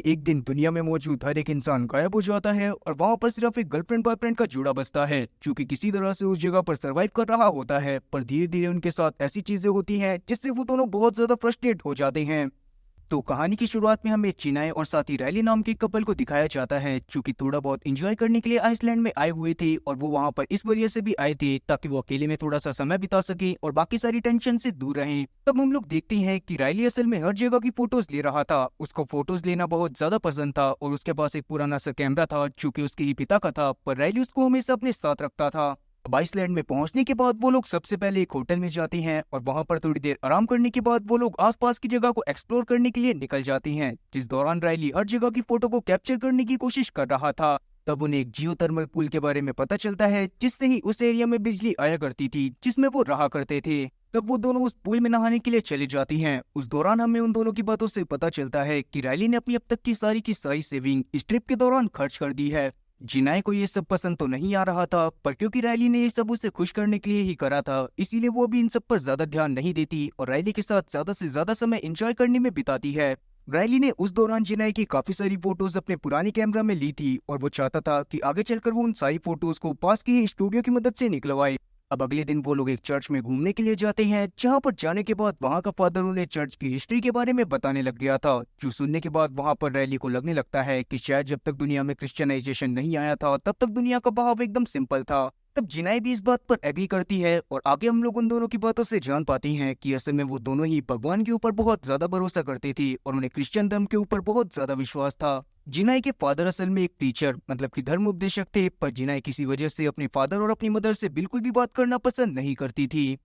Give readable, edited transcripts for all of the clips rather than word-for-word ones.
एक दिन दुनिया में मौजूद हर एक इंसान गायब हो जाता है और वहाँ पर सिर्फ एक गर्लफ्रेंड बॉयफ्रेंड का जोड़ा बचता है जो कि किसी तरह से उस जगह पर सरवाइव कर रहा होता है। पर धीरे धीरे उनके साथ ऐसी चीजें होती हैं जिससे वो दोनों बहुत ज्यादा फ्रस्ट्रेट हो जाते हैं। तो कहानी की शुरुआत में हमें चिनाई और साथी रैली नाम के कपल को दिखाया जाता है जो कि थोड़ा बहुत एंजॉय करने के लिए आइसलैंड में आए हुए थे और वो वहां पर इस वजह से भी आए थे ताकि वो अकेले में थोड़ा सा समय बिता सके और बाकी सारी टेंशन से दूर रहें। तब हम लोग देखते हैं कि रायली असल में हर जगह की फोटोज ले रहा था। उसको फोटोज लेना बहुत ज्यादा पसंद था और उसके पास एक पुराना सा कैमरा था जो कि उसके ही पिता का था, पर रायली उसको हमेशा अपने साथ रखता था। अब आइसलैंड में पहुंचने के बाद वो लोग सबसे पहले एक होटल में जाते हैं और वहां पर थोड़ी देर आराम करने के बाद वो लोग आसपास की जगह को एक्सप्लोर करने के लिए निकल जाते हैं, जिस दौरान रायली हर जगह की फोटो को कैप्चर करने की कोशिश कर रहा था। तब उन्हें एक जियोथर्मल पूल के बारे में पता चलता है जिससे ही उस एरिया में बिजली आया करती थी जिसमें वो रहा करते थे। तब वो दोनों उस पूल में नहाने के लिए चले जाती हैं। उस दौरान हमें उन दोनों की बातों से पता चलता है कि रायली ने अपनी अब तक की सारी सेविंग इस ट्रिप के दौरान खर्च कर दी है। जिनाई को ये सब पसंद तो नहीं आ रहा था, पर क्योंकि रायली ने ये सब उसे खुश करने के लिए ही करा था इसीलिए वो भी इन सब पर ज्यादा ध्यान नहीं देती और रायली के साथ ज्यादा से ज्यादा समय एंजॉय करने में बिताती है। रायली ने उस दौरान जिनाई की काफी सारी फोटोज अपने पुराने कैमरा में ली थी और वो चाहता था कि आगे चलकर वो उन सारी फोटोज को पास के ही स्टूडियो की मदद से निकलवाए। अब अगले दिन वो लोग एक चर्च में घूमने के लिए जाते हैं, जहाँ पर जाने के बाद वहाँ का फादर उन्हें चर्च की हिस्ट्री के बारे में बताने लग गया था, जो सुनने के बाद वहाँ पर रैली को लगने लगता है कि शायद जब तक दुनिया में क्रिश्चियनाइजेशन नहीं आया था तब तक दुनिया का बहाव एकदम सिंपल था। तब जिनाई भी इस बात पर एग्री करती है और आगे हम लोग उन दोनों की बातों से जान पाते हैं कि असल में वो दोनों ही भगवान के ऊपर बहुत ज्यादा भरोसा करती थी और उन्हें क्रिश्चियन धर्म के ऊपर बहुत ज्यादा विश्वास था। जिनाई के फादर असल में एक टीचर मतलब कि धर्म उपदेशक थे, पर जिनाई किसी वजह से अपने फादर और अपनी मदर से बिल्कुल भी बात करना पसंद नहीं करती थी।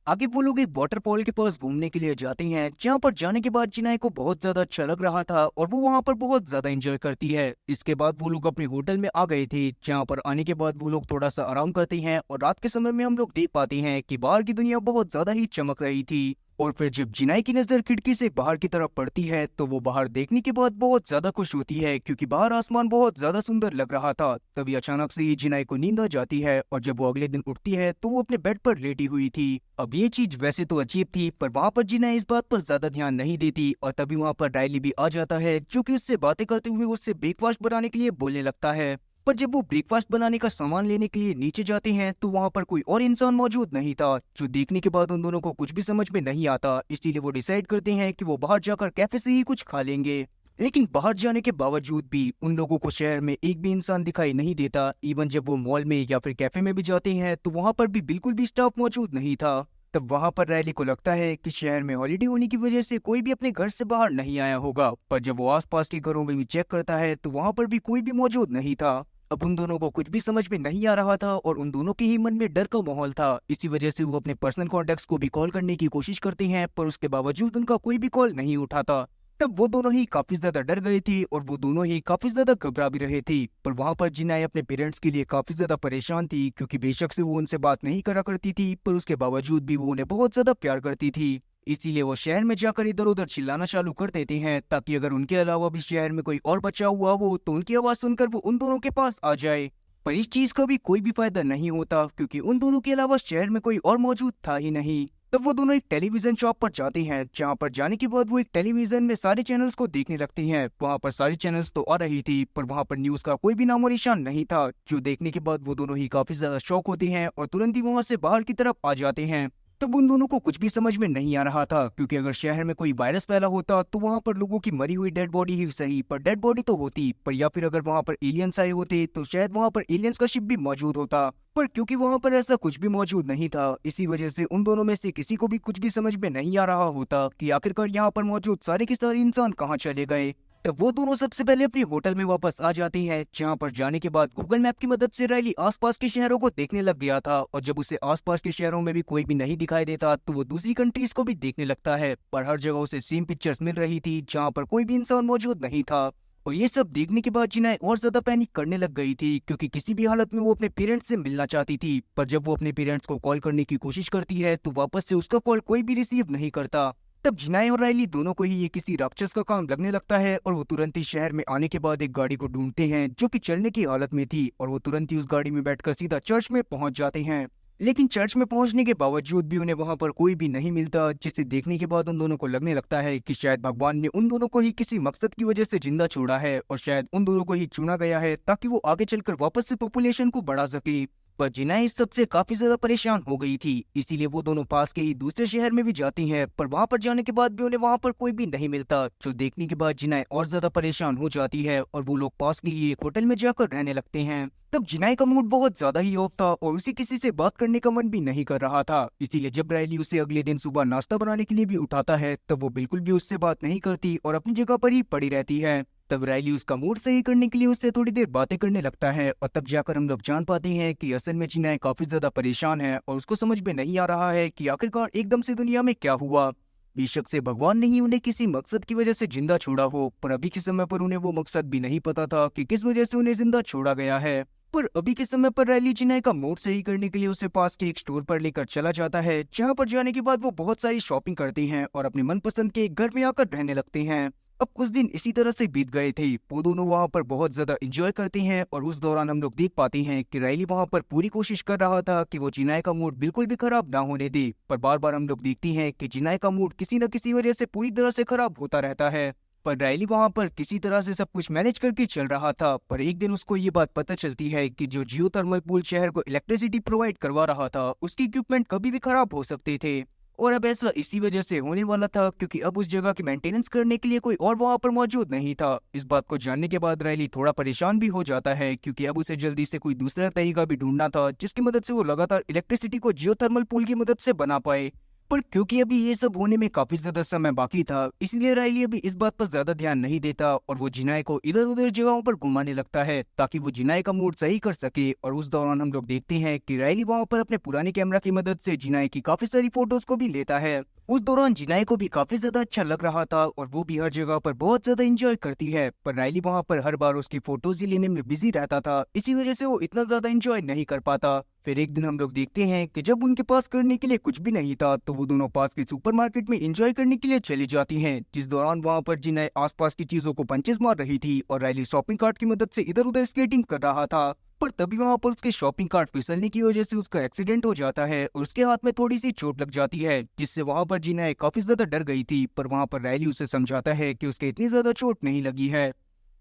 आगे वो लोग एक वाटरफॉल के पास घूमने के लिए जाते हैं, जहाँ पर जाने के बाद जिनाई को बहुत ज्यादा अच्छा लग रहा था और वो वहाँ पर बहुत ज्यादा एंजॉय करती है। इसके बाद वो लोग अपने होटल में आ गए थे, जहाँ पर आने के बाद वो लोग थोड़ा सा आराम करते हैं और रात के समय में हम लोग देख पाते हैं कि बाहर की दुनिया बहुत ज्यादा ही चमक रही थी। और फिर जब जिनाई की नजर खिड़की से बाहर की तरफ पड़ती है तो वो बाहर देखने के बाद बहुत ज्यादा खुश होती है क्योंकि बाहर आसमान बहुत ज्यादा सुंदर लग रहा था। तभी अचानक से ही जिनाई को नींद आ जाती है और जब वो अगले दिन उठती है तो वो अपने बेड पर लेटी हुई थी। अब ये चीज वैसे तो अजीब थी, पर वहाँ पर जिनाई इस बात पर ज्यादा ध्यान नहीं देती और तभी वहाँ पर रायली भी आ जाता है जो कि उससे बातें करते हुए उससे ब्रेकफास्ट बनाने के लिए बोलने लगता है। पर जब वो ब्रेकफास्ट बनाने का सामान लेने के लिए नीचे जाते हैं तो वहाँ पर कोई और इंसान मौजूद नहीं था, जो देखने के बाद उन दोनों को कुछ भी समझ में नहीं आता। इसीलिए वो डिसाइड करते हैं कि वो बाहर जाकर कैफे से ही कुछ खा लेंगे। लेकिन बाहर जाने के बावजूद भी उन लोगों को शहर में एक भी इंसान दिखाई नहीं देता। इवन जब वो मॉल में या फिर कैफे में भी जाते हैं तो वहाँ पर भी बिल्कुल भी स्टाफ मौजूद नहीं था। तब वहां पर रैली को लगता है कि शहर में हॉलिडे होने की वजह से कोई भी अपने घर से बाहर नहीं आया होगा, पर जब वो आसपास के घरों में भी चेक करता है तो वहां पर भी कोई भी मौजूद नहीं था। अब उन दोनों को कुछ भी समझ में नहीं आ रहा था और उन दोनों के ही मन में डर का माहौल था। इसी वजह से वो अपने पर्सनल कॉन्टेक्ट्स को भी कॉल करने की कोशिश करते हैं, पर उसके बावजूद उनका कोई भी कॉल नहीं उठाता। तब वो दोनों ही काफी ज्यादा डर गए थे और वो दोनों ही काफी ज्यादा घबरा भी रहे थे। पर वहां पर जिनाई अपने पेरेंट्स के लिए काफी ज्यादा परेशान थी क्योंकि बेशक से वो उनसे बात नहीं करा करती थी, पर उसके बावजूद भी वो उन्हें बहुत ज्यादा प्यार करती थी। इसीलिए वो शहर में जाकर इधर उधर चिल्लाना चालू कर देते हैं ताकि अगर उनके अलावा भी शहर में कोई और बचा हुआ हो तो उनकी आवाज सुनकर वो उन दोनों के पास आ जाए। पर इस चीज का भी कोई भी फायदा नहीं होता क्योंकि उन दोनों के अलावा शहर में कोई और मौजूद था ही नहीं। तब वो दोनों एक टेलीविजन शॉप पर जाते हैं, जहाँ पर जाने के बाद वो एक टेलीविजन में सारे चैनल्स को देखने लगते हैं। वहाँ पर सारी चैनल्स तो आ रही थी, पर वहाँ पर न्यूज का कोई भी नामो निशान नहीं था, जो देखने के बाद वो दोनों ही काफी ज्यादा शॉक होते हैं और तुरंत ही वहाँ से बाहर की तरफ आ जाते हैं। तब उन दोनों को कुछ भी समझ में नहीं आ रहा था क्योंकि अगर शहर में कोई वायरस फैला होता तो वहाँ पर लोगों की मरी हुई डेड बॉडी ही सही, पर डेड बॉडी तो होती, पर या फिर अगर वहाँ पर एलियंस आए होते तो शायद वहाँ पर एलियंस का शिप भी मौजूद होता। पर क्योंकि वहाँ पर ऐसा कुछ भी मौजूद नहीं था, इसी वजह से उन दोनों में से किसी को भी कुछ भी समझ में नहीं आ रहा होता कि आखिरकार यहाँ पर मौजूद सारे के सारे इंसान कहाँ चले गए। तब वो दोनों सबसे पहले अपने होटल में वापस आ जाते हैं, जहाँ पर जाने के बाद गूगल मैप की मदद से रायली आसपास के शहरों को देखने लग गया था और जब उसे आसपास के शहरों में भी कोई भी नहीं दिखाई देता तो वो दूसरी कंट्रीज को भी देखने लगता है, पर हर जगह उसे सेम पिक्चर्स मिल रही थी जहाँ पर कोई भी इंसान मौजूद नहीं था। और ये सब देखने के बाद जिनाई और ज्यादा पैनिक करने लग गई थी क्योंकि किसी भी हालत में वो अपने पेरेंट्स से मिलना चाहती थी, पर जब वो अपने पेरेंट्स को कॉल करने की कोशिश करती है तो वापस से उसका कॉल कोई भी रिसीव नहीं करता। तब जिनाई और रायली दोनों को ही ये किसी राक्षस का काम लगने लगता है और वो तुरंत ही शहर में आने के बाद एक गाड़ी को ढूंढते हैं जो कि चलने की हालत में थी और वो तुरंत ही उस गाड़ी में बैठकर सीधा चर्च में पहुंच जाते हैं। लेकिन चर्च में पहुंचने के बावजूद भी उन्हें वहां पर कोई भी नहीं मिलता, जिसे देखने के बाद उन दोनों को लगने लगता है कि शायद भगवान ने उन दोनों को ही किसी मकसद की वजह से जिंदा छोड़ा है और शायद उन दोनों को ही चुना गया है ताकि वो आगे चलकर वापस से पॉपुलेशन को बढ़ा सके। पर जिनाए इस सब से काफी ज्यादा परेशान हो गई थी, इसीलिए वो दोनों पास के ही दूसरे शहर में भी जाती हैं, पर वहां पर जाने के बाद भी उन्हें वहां पर कोई भी नहीं मिलता, जो देखने के बाद जिनाए और ज्यादा परेशान हो जाती है और वो लोग पास के ही एक होटल में जाकर रहने लगते हैं। तब जिनाए का मूड बहुत ज्यादा ही ऑफ था और उसे किसी से बात करने का मन भी नहीं कर रहा था, इसीलिए जब रायली उसे अगले दिन सुबह नाश्ता बनाने के लिए भी उठाता है तब वो बिल्कुल भी उससे बात नहीं करती और अपनी जगह पर ही पड़ी रहती है। तब रायली उसका मूड सही करने के लिए उससे थोड़ी देर बातें करने लगता है और तब जाकर हम लोग जान पाते हैं कि असल में जिनाए काफी ज्यादा परेशान है और उसको समझ में नहीं आ रहा है कि आखिरकार एकदम से दुनिया में क्या हुआ। बेशक से भगवान ने ही उन्हें किसी मकसद की वजह से जिंदा छोड़ा हो, पर अभी के समय पर उन्हें वो मकसद भी नहीं पता था कि किस वजह से उन्हें जिंदा छोड़ा गया है। पर अभी के समय पर रायली जिनाए का मूड सही करने के लिए उसे पास के एक स्टोर पर लेकर चला जाता है, जहाँ पर जाने के बाद वो बहुत सारी शॉपिंग करते हैं और अपने मनपसंद के एक घर में आकर रहने लगते हैं। अब कुछ दिन इसी तरह से बीत गए थे, वो दोनों वहाँ पर बहुत ज्यादा एंजॉय करते हैं और उस दौरान हम लोग देख पाते हैं कि रायली वहाँ पर पूरी कोशिश कर रहा था कि वो जिनाए का मूड बिल्कुल भी खराब ना होने दे, पर बार बार हम लोग देखते हैं कि जिनाए का मूड किसी न किसी वजह से पूरी तरह से खराब होता रहता है। पर रायली वहाँ पर किसी तरह से सब कुछ मैनेज करके चल रहा था, पर एक दिन उसको ये बात पता चलती है कि जो जियो थर्मल पूल शहर को इलेक्ट्रिसिटी प्रोवाइड करवा रहा था उसके इक्विपमेंट कभी भी खराब हो सकते थे। और अब ऐसा इसी वजह से होने वाला था क्योंकि अब उस जगह की मेंटेनेंस करने के लिए कोई और वहां पर मौजूद नहीं था। इस बात को जानने के बाद रायली थोड़ा परेशान भी हो जाता है क्योंकि अब उसे जल्दी से कोई दूसरा तरीका भी ढूंढना था जिसकी मदद से वो लगातार इलेक्ट्रिसिटी को जियोथर्मल पूल की मदद से बना पाए। पर क्योंकि अभी ये सब होने में काफी ज्यादा समय बाकी था, इसलिए रायली अभी इस बात पर ज्यादा ध्यान नहीं देता और वो जिनाए को इधर उधर जगहों पर घुमाने लगता है ताकि वो जिनाए का मूड सही कर सके। और उस दौरान हम लोग देखते हैं कि रायली वहाँ पर अपने पुराने कैमरा की मदद से जिनाए की काफी सारी फोटोज को भी लेता है। उस दौरान जिनाए को भी काफी ज्यादा अच्छा लग रहा था और वो भी हर जगह पर बहुत ज्यादा एंजॉय करती है, पर रायली वहाँ पर हर बार उसकी फोटोज ही लेने में बिजी रहता था, इसी वजह से वो इतना ज्यादा एंजॉय नहीं कर पाता। फिर एक दिन हम लोग देखते हैं कि जब उनके पास करने के लिए कुछ भी नहीं था तो वो दोनों पास के सुपरमार्केट में एंजॉय करने के लिए चली जाती हैं, जिस दौरान वहाँ पर जिनाए आसपास की चीजों को पंचेस मार रही थी और रायली शॉपिंग कार्ट की मदद से इधर उधर स्केटिंग कर रहा था। पर तभी वहाँ पर उसके शॉपिंग कार्ट फिसलने की वजह से उसका एक्सीडेंट हो जाता है और उसके हाथ में थोड़ी सी चोट लग जाती है, जिससे वहाँ पर जिनाए काफी ज्यादा डर गई थी। पर वहाँ पर रायली उसे समझाता है कि उसके इतनी ज्यादा चोट नहीं लगी है।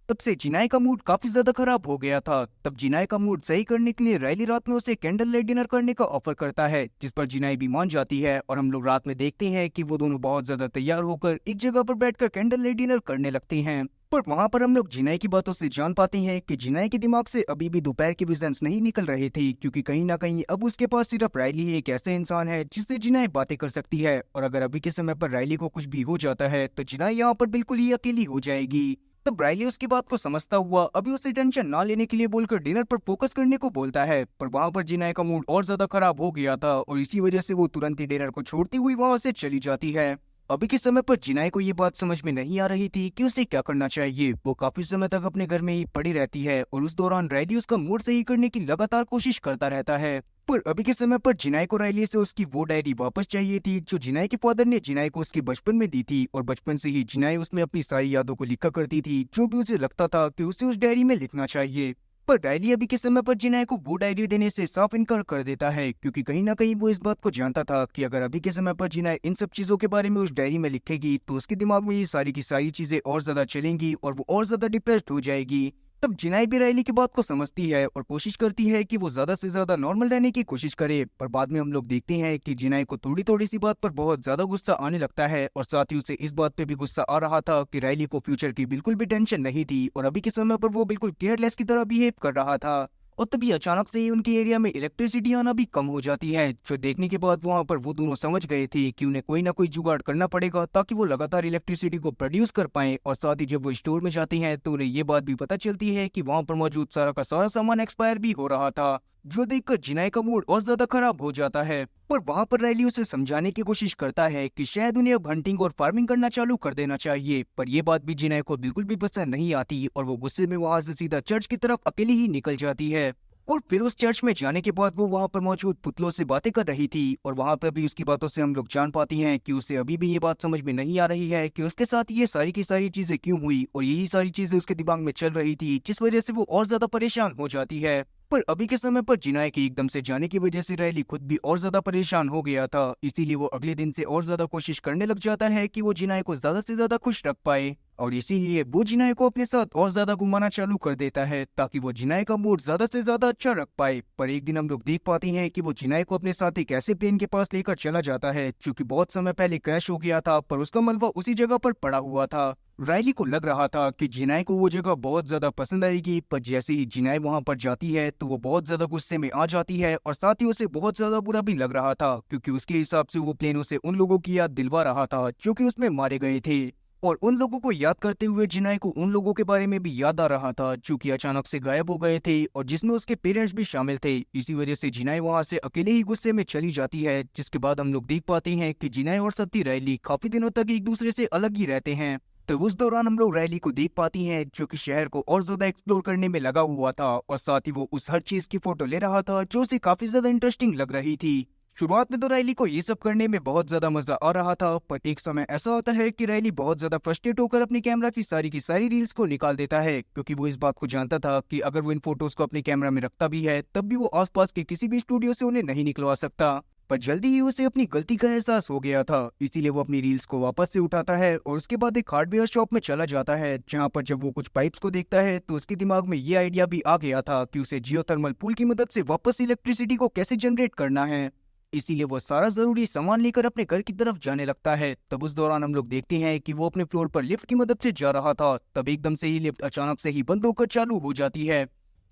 तब से जिनाए का मूड काफी ज्यादा खराब हो गया था। तब जिनाए का मूड सही करने के लिए रायली रात में उसे कैंडल लाइट डिनर करने का ऑफर करता है, जिस पर जिनाए भी मान जाती है और हम लोग रात में देखते हैं कि वो दोनों बहुत ज्यादा तैयार होकर एक जगह पर बैठकर कैंडल लाइट डिनर करने लगते हैं। पर वहाँ पर हम लोग जिनाए की बातों से जान पाते हैं कि जिनाए के दिमाग से अभी भी दोपहर के विजन्स नहीं निकल रहे थे, क्योंकि कहीं ना कहीं अब उसके पास सिर्फ रायली ही एक ऐसा इंसान है जिससे जिनाए बातें कर सकती है, और अगर अभी के समय पर रायली को कुछ भी हो जाता है तो जिनाए यहाँ पर बिल्कुल ही अकेली हो जाएगी। तब रायली उसकी बात को समझता हुआ अभी उसे टेंशन ना लेने के लिए बोलकर डिनर पर फोकस करने को बोलता है, पर वहाँ पर जिनाए का मूड और ज्यादा खराब हो गया था और इसी वजह से वो तुरंत ही डिनर को छोड़ती हुई वहाँ से चली जाती है। अभी के समय पर जिनाए को ये बात समझ में नहीं आ रही थी कि उसे क्या करना चाहिए। वो काफी समय तक अपने घर में ही पड़ी रहती है और उस दौरान रायली उसका मूड सही करने की लगातार कोशिश करता रहता है। पर अभी के समय पर जिनाए को रायली से उसकी वो डायरी वापस चाहिए थी जो जिनाए के फादर ने जिनाए को उसके बचपन में दी थी, और बचपन से ही जिनाए उसमें अपनी सारी यादों को लिखा करती थी जो भी उसे लगता था कि उसे उस डायरी में लिखना चाहिए। पर रायली अभी के समय पर जिनाए को वो डायरी देने से साफ इनकार कर देता है, क्योंकि कहीं ना कहीं वो इस बात को जानता था कि अगर अभी के समय पर जिनाए इन सब चीजों के बारे में उस डायरी में लिखेगी तो उसके दिमाग में ये सारी की सारी चीजें और ज्यादा चलेंगी और वो और ज्यादा डिप्रेस्ड हो जाएगी। तब जिनाए भी रायली की बात को समझती है और कोशिश करती है कि वो ज्यादा से ज्यादा नॉर्मल रहने की कोशिश करे, पर बाद में हम लोग देखते हैं कि जिनाए को थोड़ी थोड़ी सी बात पर बहुत ज्यादा गुस्सा आने लगता है, और साथ ही उसे इस बात पे भी गुस्सा आ रहा था कि रायली को फ्यूचर की बिल्कुल भी टेंशन नहीं थी और अभी के समय पर वो बिल्कुल केयरलेस की तरह बिहेव कर रहा था। और तभी अचानक से ही उनके एरिया में इलेक्ट्रिसिटी आना भी कम हो जाती है, जो देखने के बाद वहाँ पर वो दोनों समझ गए थे कि उन्हें कोई ना कोई जुगाड़ करना पड़ेगा ताकि वो लगातार इलेक्ट्रिसिटी को प्रोड्यूस कर पाएं। और साथ ही जब वो स्टोर में जाती हैं तो उन्हें ये बात भी पता चलती है कि वहाँ पर मौजूद सारा का सारा सामान एक्सपायर भी हो रहा था, जो देखकर जिनाए का मूड और ज्यादा खराब हो जाता है। पर वहाँ पर रायली उसे समझाने की कोशिश करता है कि शायद उन्हें अब हंटिंग और फार्मिंग करना चालू कर देना चाहिए, पर यह बात भी जिनाए को बिल्कुल भी पसंद नहीं आती और वो गुस्से में वहाँ से सीधा चर्च की तरफ अकेली ही निकल जाती है। और फिर उस चर्च में जाने के बाद वो वहाँ पर मौजूद पुतलों से बातें कर रही थी, और वहाँ पर भी उसकी बातों से हम लोग जान पाती हैं कि उसे अभी भी ये बात समझ में नहीं आ रही है कि उसके साथ ये सारी की सारी चीजें क्यों हुई, और यही सारी चीजें उसके दिमाग में चल रही थी जिस वजह से वो और ज्यादा परेशान हो जाती है। पर अभी के समय पर जिनाय के एकदम से जाने की वजह से रायली खुद भी और ज्यादा परेशान हो गया था। इसीलिए वो अगले दिन से और ज्यादा कोशिश करने लग जाता है कि वो जिनाय को ज्यादा से ज्यादा खुश रख पाए, और इसीलिए वो जिनाय को अपने साथ और ज्यादा घुमाना चालू कर देता है ताकि वो जिनाय का मूड ज्यादा से ज्यादा अच्छा रख पाए। पर एक दिन हम लोग देख पाते हैं कि वो जिनाय को अपने साथ एक ऐसे प्लेन के पास लेकर चला जाता है जो कि बहुत समय पहले क्रैश हो गया था, पर उसका मलबा उसी जगह पर पड़ा हुआ था। रायली को लग रहा था कि जिनाय को वो जगह बहुत ज्यादा पसंद आएगी, पर जैसे ही जिनाय वहां पर जाती है तो वो बहुत ज्यादा गुस्से में आ जाती है, और साथ ही उसे बहुत ज्यादा बुरा भी लग रहा था क्योंकि उसके हिसाब से वो प्लेन उसे उन लोगों की याद दिलवा रहा था जो कि उसमें मारे गए थे। और उन लोगों को याद करते हुए जिनाय को उन लोगों के बारे में भी याद आ रहा था जो कि अचानक से गायब हो गए थे, और जिसमें उसके पेरेंट्स भी शामिल थे। इसी वजह से जिनाय वहां से अकेले ही गुस्से में चली जाती है, जिसके बाद हम लोग देख पाते हैं कि जिनाय और सत्ती रायली काफी दिनों तक एक दूसरे से अलग ही रहते हैं। तो उस दौरान हम लोग रायली को देख पाती हैं जो कि शहर को और ज्यादा एक्सप्लोर करने में लगा हुआ था, और साथ ही वो उस हर चीज की फोटो ले रहा था जो उसे काफी ज्यादा इंटरेस्टिंग लग रही थी। शुरुआत में तो रायली को ये सब करने में बहुत ज्यादा मजा आ रहा था, पर एक समय ऐसा होता है कि रायली बहुत ज्यादा फ्रस्ट्रेट होकर अपने कैमरा की सारी रील्स को निकाल देता है, क्योंकि वो इस बात को जानता था कि अगर वो इन फोटोज को अपने कैमरा में रखता भी है तब भी वो आसपास के किसी भी स्टूडियो से उन्हें नहीं निकलवा सकता। पर जल्दी ही उसे अपनी गलती का एहसास हो गया था, इसीलिए वो अपनी रील्स को वापस से उठाता है और उसके बाद एक हार्डवेयर शॉप में चला जाता है, जहां पर जब वो कुछ पाइप्स को देखता है तो उसके दिमाग में ये आइडिया भी आ गया था कि उसे जियोथर्मल पूल की मदद से वापस इलेक्ट्रिसिटी को कैसे जनरेट करना है। इसीलिए वो सारा जरूरी सामान लेकर अपने घर की तरफ जाने लगता है। तब उस दौरान हम लोग देखते हैं कि वो अपने फ्लोर पर लिफ्ट की मदद से जा रहा था, तब एकदम से ही लिफ्ट अचानक से ही बंद होकर चालू हो जाती है।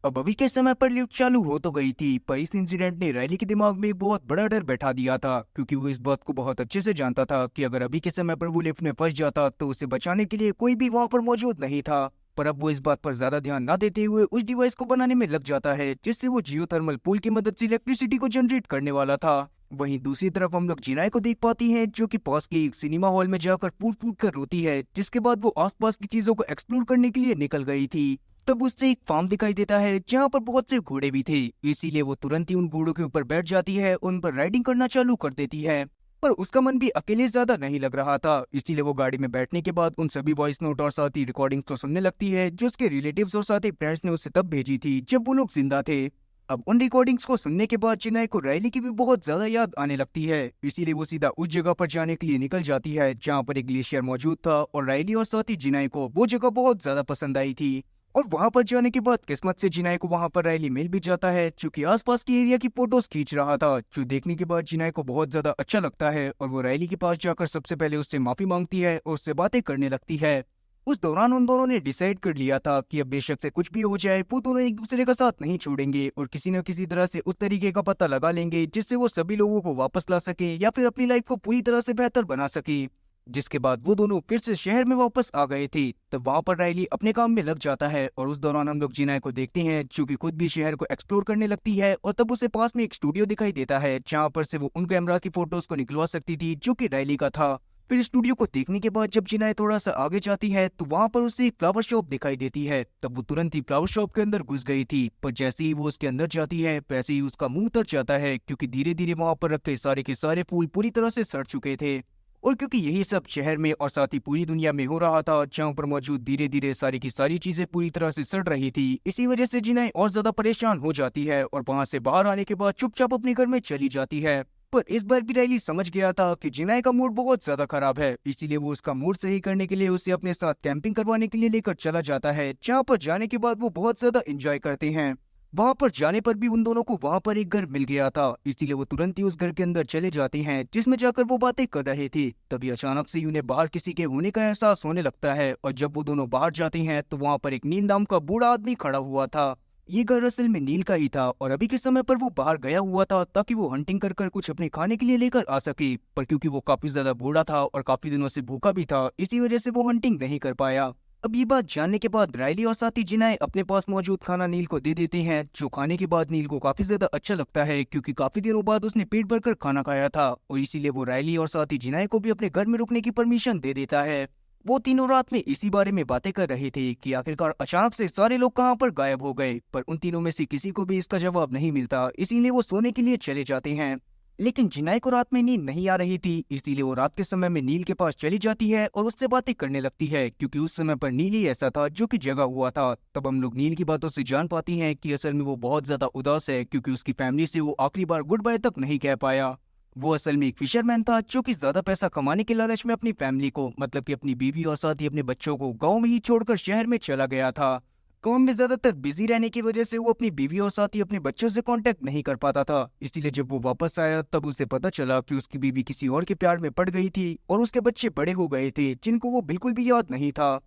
अब अभी के समय पर लिफ्ट चालू हो तो गई थी, पर इस इंसिडेंट ने रायली के दिमाग में एक बहुत बड़ा डर बैठा दिया था, क्योंकि वो इस बात को बहुत अच्छे से जानता था कि अगर अभी के समय पर वो लिफ्ट में फंस जाता तो उसे बचाने के लिए कोई भी वहां पर मौजूद नहीं था। पर अब वो इस बात पर ज्यादा ध्यान ना देते हुए उस डिवाइस को बनाने में लग जाता है जिससे वो जियोथर्मल पूल की मदद से इलेक्ट्रिसिटी को जनरेट करने वाला था। वहीं दूसरी तरफ हम लोग जिनाय को देख पाती हैं जो कि पास के एक सिनेमा हॉल में जाकर फूट फूट कर रोती है, जिसके बाद वो आसपास की चीजों को एक्सप्लोर करने के लिए निकल गई थी। तब उससे एक फार्म दिखाई देता है जहाँ पर बहुत से घोड़े भी थे, इसीलिए वो तुरंत ही उन घोड़ों के ऊपर बैठ जाती है, उन पर राइडिंग करना चालू कर देती है। पर उसका मन भी अकेले ज्यादा नहीं लग रहा था, इसीलिए वो गाड़ी में बैठने के बाद उन सभी वॉइस नोट और साथ ही रिकॉर्डिंग्स को सुनने लगती है जो उसके रिलेटिव्स और साथ ही फ्रेंड्स ने उससे तब भेजी थी जब वो लोग जिंदा थे। अब उन रिकॉर्डिंग्स को सुनने के बाद जिनाय को रायली की भी बहुत ज्यादा याद आने लगती है, इसीलिए वो सीधा उस जगह पर जाने के लिए निकल जाती है जहाँ पर एक ग्लेशियर मौजूद था, और रायली और साथ ही जिनाय को वो जगह बहुत ज्यादा पसंद आई थी। और वहां पर जाने के बाद किस्मत से जिनाय को वहां पर रायली मिल भी जाता है, जो कि आसपास के एरिया की फोटोज खींच रहा था, जो देखने के बाद जिनाय को बहुत ज्यादा अच्छा लगता है, और वो रायली के पास जाकर सबसे पहले उससे माफी मांगती है और उससे बातें करने लगती है। उस दौरान उन दोनों ने डिसाइड कर लिया था कि अब बेशक से कुछ भी हो जाए वो दोनों एक दूसरे का साथ नहीं छोड़ेंगे, और किसी न किसी तरह से उस तरीके का पता लगा लेंगे जिससे वो सभी लोगों को वापस ला सके या फिर अपनी लाइफ को पूरी तरह से बेहतर बना सके। जिसके बाद वो दोनों फिर से शहर में वापस आ गए थे। तब वहां पर रायली अपने काम में लग जाता है, और उस दौरान हम लोग जिनाय को देखते हैं जो कि खुद भी शहर को एक्सप्लोर करने लगती है, और तब उसे पास में एक स्टूडियो दिखाई देता है जहाँ पर से वो उन कैमरा की फोटोज को निकलवा सकती थी जो कि रायली का था। फिर स्टूडियो को देखने के बाद जब जिनाय थोड़ा सा आगे जाती है तो वहां पर उसे एक फ्लावर शॉप दिखाई देती है। तब वो तुरंत ही फ्लावर शॉप के अंदर घुस गई थी, पर जैसे ही वो उसके अंदर जाती है वैसे ही उसका मुंह उतर जाता है, क्योंकि धीरे धीरे वहां पर रखे सारे के सारे फूल पूरी तरह से सड़ चुके थे। और क्योंकि यही सब शहर में और साथ ही पूरी दुनिया में हो रहा था, जहाँ पर मौजूद धीरे धीरे सारी की सारी चीजें पूरी तरह से सड़ रही थी, इसी वजह से जिनाय और ज्यादा परेशान हो जाती है और वहां से बाहर आने के बाद चुपचाप अपने घर में चली जाती है। पर इस बार भी रायली समझ गया था कि जिनाय का मूड बहुत ज्यादा खराब है, इसीलिए वो उसका मूड सही करने के लिए उसे अपने साथ कैंपिंग करवाने के लिए लेकर चला जाता है, जहाँ पर जाने के बाद वो बहुत ज्यादा एंजॉय करते हैं। वहां पर जाने पर भी उन दोनों को वहां पर एक घर मिल गया था, इसीलिए वो तुरंत ही उस घर के अंदर चले जाते हैं जिसमें जाकर वो बातें कर रहे थे। तभी अचानक से उन्हें बाहर किसी के होने का एहसास होने लगता है, और जब वो दोनों बाहर जाते हैं तो वहां पर एक नील नाम का बूढ़ा आदमी खड़ा हुआ था। ये घर असल में नील का ही था, और अभी के समय पर वो बाहर गया हुआ था ताकि वो हंटिंग कर कर कुछ अपने खाने के लिए लेकर आ सके, पर क्योंकि वो काफी ज्यादा बूढ़ा था और काफी दिनों से भूखा भी था, इसी वजह से वो हंटिंग नहीं कर पाया। अब ये बात जानने के बाद रायली और साथी जिनाय अपने पास मौजूद खाना नील को दे देते हैं, जो खाने के बाद नील को काफी ज्यादा अच्छा लगता है, क्योंकि काफी दिनों बाद उसने पेट भरकर खाना खाया था, और इसीलिए वो रायली और साथी जिनाय को भी अपने घर में रुकने की परमिशन दे देता है। वो तीनों रात में इसी बारे में बातें कर रहे थे कि आखिरकार अचानक से सारे लोग कहाँ पर गायब हो गए, पर उन तीनों में से किसी को भी इसका जवाब नहीं मिलता, इसीलिए वो सोने के लिए चले जाते हैं। लेकिन जिनाई को रात में नींद नहीं आ रही थी, इसीलिए वो रात के समय में नील के पास चली जाती है और उससे बातें करने लगती है, क्योंकि उस समय पर नील ही ऐसा था जो कि जगा हुआ था। तब हम लोग नील की बातों से जान पाती हैं कि असल में वो बहुत ज्यादा उदास है, क्योंकि उसकी फैमिली से वो आखिरी बार गुड बाय तक नहीं कह पाया। वो असल में एक फिशरमैन था जो कि ज्यादा पैसा कमाने के लालच में अपनी फैमिली को, मतलब कि अपनी बीवी और साथ ही अपने बच्चों को गाँव में ही छोड़कर शहर में चला गया था। काम में ज्यादातर बिजी रहने की वजह से वो अपनी बीवी और साथ ही अपने बच्चों से कांटेक्ट नहीं कर पाता था। इसीलिए जब वो वापस आया तब उसे पता चला कि उसकी बीवी किसी और के प्यार में पड़ गई थी और उसके बच्चे बड़े हो गए थे जिनको वो बिल्कुल भी याद नहीं था।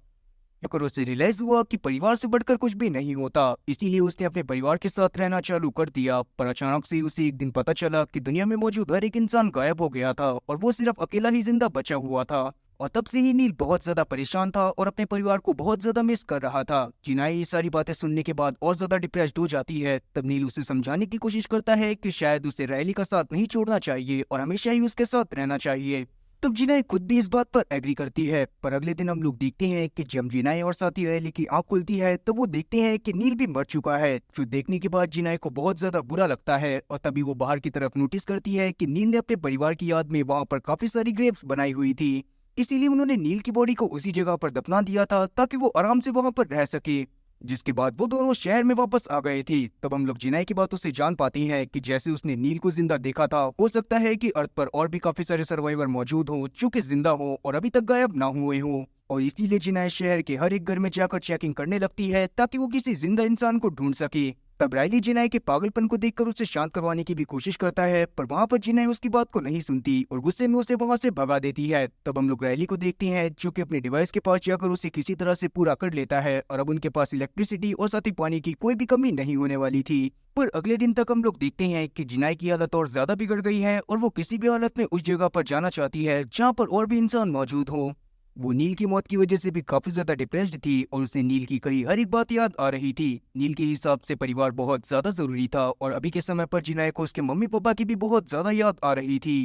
और उसे रियलाइज हुआ कि परिवार से बढ़कर कुछ भी नहीं होता, इसीलिए उसने अपने परिवार के साथ रहना चालू कर दिया। पर अचानक से उसे एक दिन पता चला कि दुनिया में मौजूद हर एक इंसान गायब हो गया था और वो सिर्फ अकेला ही जिंदा बचा हुआ था। और तब से ही नील बहुत ज्यादा परेशान था और अपने परिवार को बहुत ज्यादा मिस कर रहा था। जिनाई ये सारी बातें सुनने के बाद और ज्यादा डिप्रेस्ड हो जाती है। तब नील उसे समझाने की कोशिश करता है कि शायद उसे रायली का साथ नहीं छोड़ना चाहिए और हमेशा ही उसके साथ रहना चाहिए। तब जिनाई खुद भी इस बात पर एग्री करती है। पर अगले दिन हम लोग देखते हैं कि जब जिनाई और साथी रायली की आंख खुलती है तो वो देखते हैं कि नील भी मर चुका है, जो देखने के बाद जिनाई को बहुत ज्यादा बुरा लगता है। और तभी वो बाहर की तरफ नोटिस करती है कि नील ने अपने परिवार की याद में वहाँ पर काफी सारी ग्रेव्स बनाई हुई थी, इसीलिए उन्होंने नील की बॉडी को उसी जगह पर दफना दिया था ताकि वो आराम से वहाँ पर रह सके। जिसके बाद वो दोनों शहर में वापस आ गए थे। तब हम लोग जिनाई की बातों से जान पाते हैं कि जैसे उसने नील को जिंदा देखा था, हो सकता है कि अर्थ पर और भी काफी सारे सर्वाइवर मौजूद हों जो कि जिंदा हो और अभी तक गायब ना हुए हों। और इसीलिए जिनाई शहर के हर एक घर में जाकर चेकिंग करने लगती है ताकि वो किसी जिंदा इंसान को ढूंढ सके। तब रायली जिनाई के पागलपन को देखकर उसे शांत करवाने की भी कोशिश करता है, पर वहाँ पर जिनाई उसकी बात को नहीं सुनती और गुस्से में उसे वहाँ से भगा देती है। तब हम लोग रायली को देखते हैं जो कि अपने डिवाइस के पास जाकर उसे किसी तरह से पूरा कर लेता है और अब उनके पास इलेक्ट्रिसिटी और साथ ही पानी की कोई भी कमी नहीं होने वाली थी। पर अगले दिन तक हम लोग देखते हैं कि जिनाई की हालत और ज्यादा बिगड़ गई है और वो किसी भी हालत में उस जगह पर जाना चाहती है जहाँ पर और भी इंसान मौजूद हो। वो नील की मौत की वजह से भी काफी ज्यादा डिप्रेस्ड थी और उसे नील की कही हर एक बात याद आ रही थी। नील के हिसाब से परिवार बहुत ज्यादा जरूरी था और अभी के समय पर जिनाई को उसके मम्मी पापा की भी बहुत ज्यादा याद आ रही थी।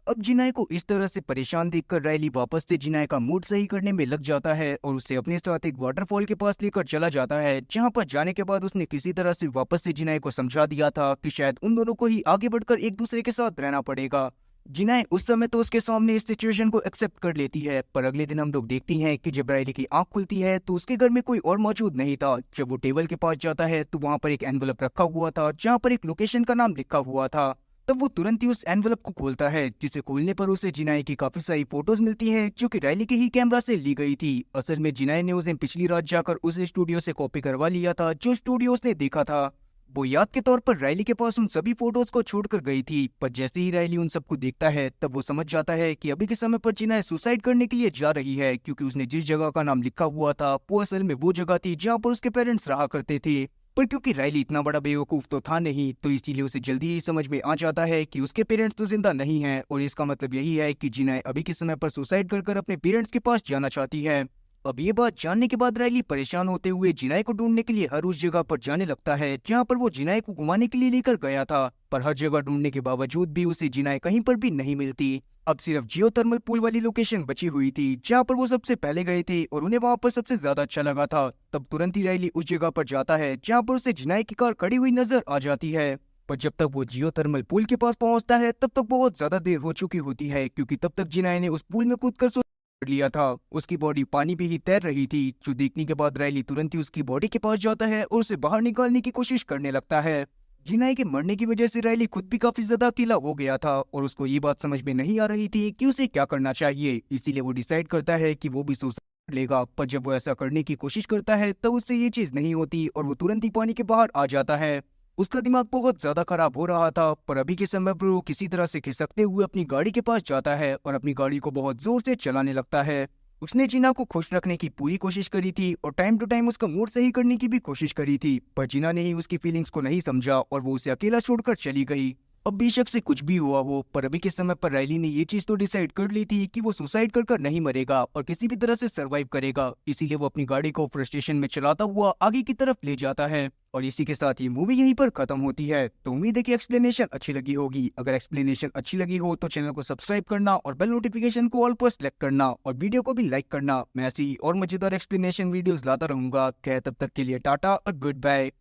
अब जिनाई को इस तरह से परेशान देखकर रायली वापस से जिनाई का मूड सही करने में लग जाता है और उसे अपने साथ एक वाटरफॉल के पास लेकर चला जाता है, जहां पर जाने के बाद उसने किसी तरह से वापस से जिनाई को समझा दिया था कि शायद उन दोनों को ही आगे बढ़कर एक दूसरे के साथ रहना पड़ेगा। जिनाई उस समय तो उसके सामने इस सिचुएशन को एक्सेप्ट कर लेती है, पर अगले दिन हम लोग देखती हैं कि जब रायली की आंख खुलती है तो उसके घर में कोई और मौजूद नहीं था। जब वो टेबल के पास जाता है तो वहाँ पर एक एनवलप रखा हुआ था जहाँ पर एक लोकेशन का नाम लिखा हुआ था। तब वो तुरंत ही उस एनवलप को खोलता है, जिसे खोलने पर उसे जिनाई की काफी सारी फोटोज मिलती है जो कि रायली के ही कैमरा से ली गई थी। असल में जिनाई ने उसे पिछली रात जाकर उस स्टूडियो से कॉपी करवा लिया था जो स्टूडियो उसने देखा था। वो याद के तौर पर रायली के पास उन सभी फोटोज को छोड़कर गई थी, पर जैसे ही रायली उन सबको देखता है तब वो समझ जाता है कि अभी के समय पर जिनाई सुसाइड करने के लिए जा रही है, क्योंकि उसने जिस जगह का नाम लिखा हुआ था वो असल में वो जगह थी जहाँ पर उसके पेरेंट्स रहा करते थे। पर क्योंकि रायली इतना बड़ा बेवकूफ तो था नहीं, तो इसीलिए उसे जल्दी ही समझ में आ जाता है कि उसके पेरेंट्स तो जिंदा नहीं हैं और इसका मतलब यही है कि जिनाई अभी के समय पर सुसाइड कर अपने पेरेंट्स के पास जाना चाहती है। अब ये बात जानने के बाद रायली परेशान होते हुए जिनाई को ढूंढने के लिए हर उस जगह पर जाने लगता है जहाँ पर वो जिनाई को घुमाने के लिए लेकर गया था, पर हर जगह ढूंढने के बावजूद भी उसे जिनाई कहीं पर भी नहीं मिलती। अब सिर्फ जियोथर्मल पूल वाली लोकेशन बची हुई थी जहाँ पर वो सबसे पहले गए थे और उन्हें वहाँ पर सबसे ज्यादा अच्छा लगा था। तब तुरंत ही रायली उस जगह पर जाता है जहाँ पर उसे जिनाई की कार खड़ी हुई नजर आ जाती है। पर जब तक वो जियोथर्मल पूल के पास पहुंचता है तब तक बहुत ज्यादा देर हो चुकी होती है, क्योंकि तब तक जिनाई ने उस पूल में कूदकर कर लिया था। उसकी बॉडी पानी पे ही तैर रही थी, जो देखने के बाद रायली तुरंत ही उसकी बॉडी के पास जाता है और उसे बाहर निकालने की कोशिश करने लगता है। जिनाई के मरने की वजह से रायली खुद भी काफी ज्यादा अकेला हो गया था और उसको ये बात समझ में नहीं आ रही थी कि उसे क्या करना चाहिए, इसीलिए वो डिसाइड करता है कि वो भी सुसाइड कर लेगा। पर जब वो ऐसा करने की कोशिश करता है तब उससे ये चीज नहीं होती और वो तुरंत ही पानी के बाहर आ जाता है। उसका दिमाग बहुत ज्यादा खराब हो रहा था, पर अभी के समय पर वो किसी तरह से खिसकते हुए अपनी गाड़ी के पास जाता है और अपनी गाड़ी को बहुत जोर से चलाने लगता है। उसने जिना को खुश रखने की पूरी कोशिश करी थी और टाइम टू टाइम उसका मूड सही करने की भी कोशिश करी थी, पर जिना ने ही उसकी फीलिंग्स को नहीं समझा और वो उसे अकेला छोड़कर चली गई। अब बेशक से कुछ भी हुआ हो, पर अभी के समय पर रायली ने ये चीज तो डिसाइड कर ली थी कि वो सुसाइड कर नहीं मरेगा और किसी भी तरह से सरवाइव करेगा, इसीलिए वो अपनी गाड़ी को फ्रस्ट्रेशन में चलाता हुआ आगे की तरफ ले जाता है। और इसी के साथ ये मूवी यहीं पर खत्म होती है। तो उम्मीद है कि एक्सप्लेनेशन अच्छी लगी होगी। अगर एक्सप्लेनेशन अच्छी लगी हो तो चैनल को सब्सक्राइब करना और बेल नोटिफिकेशन को ऑल पर सेलेक्ट करना और वीडियो को भी लाइक करना। मैं ऐसी ही और मजेदार एक्सप्लेनेशन वीडियोस लाता रहूंगा। तब तक के लिए टाटा और गुड बाय।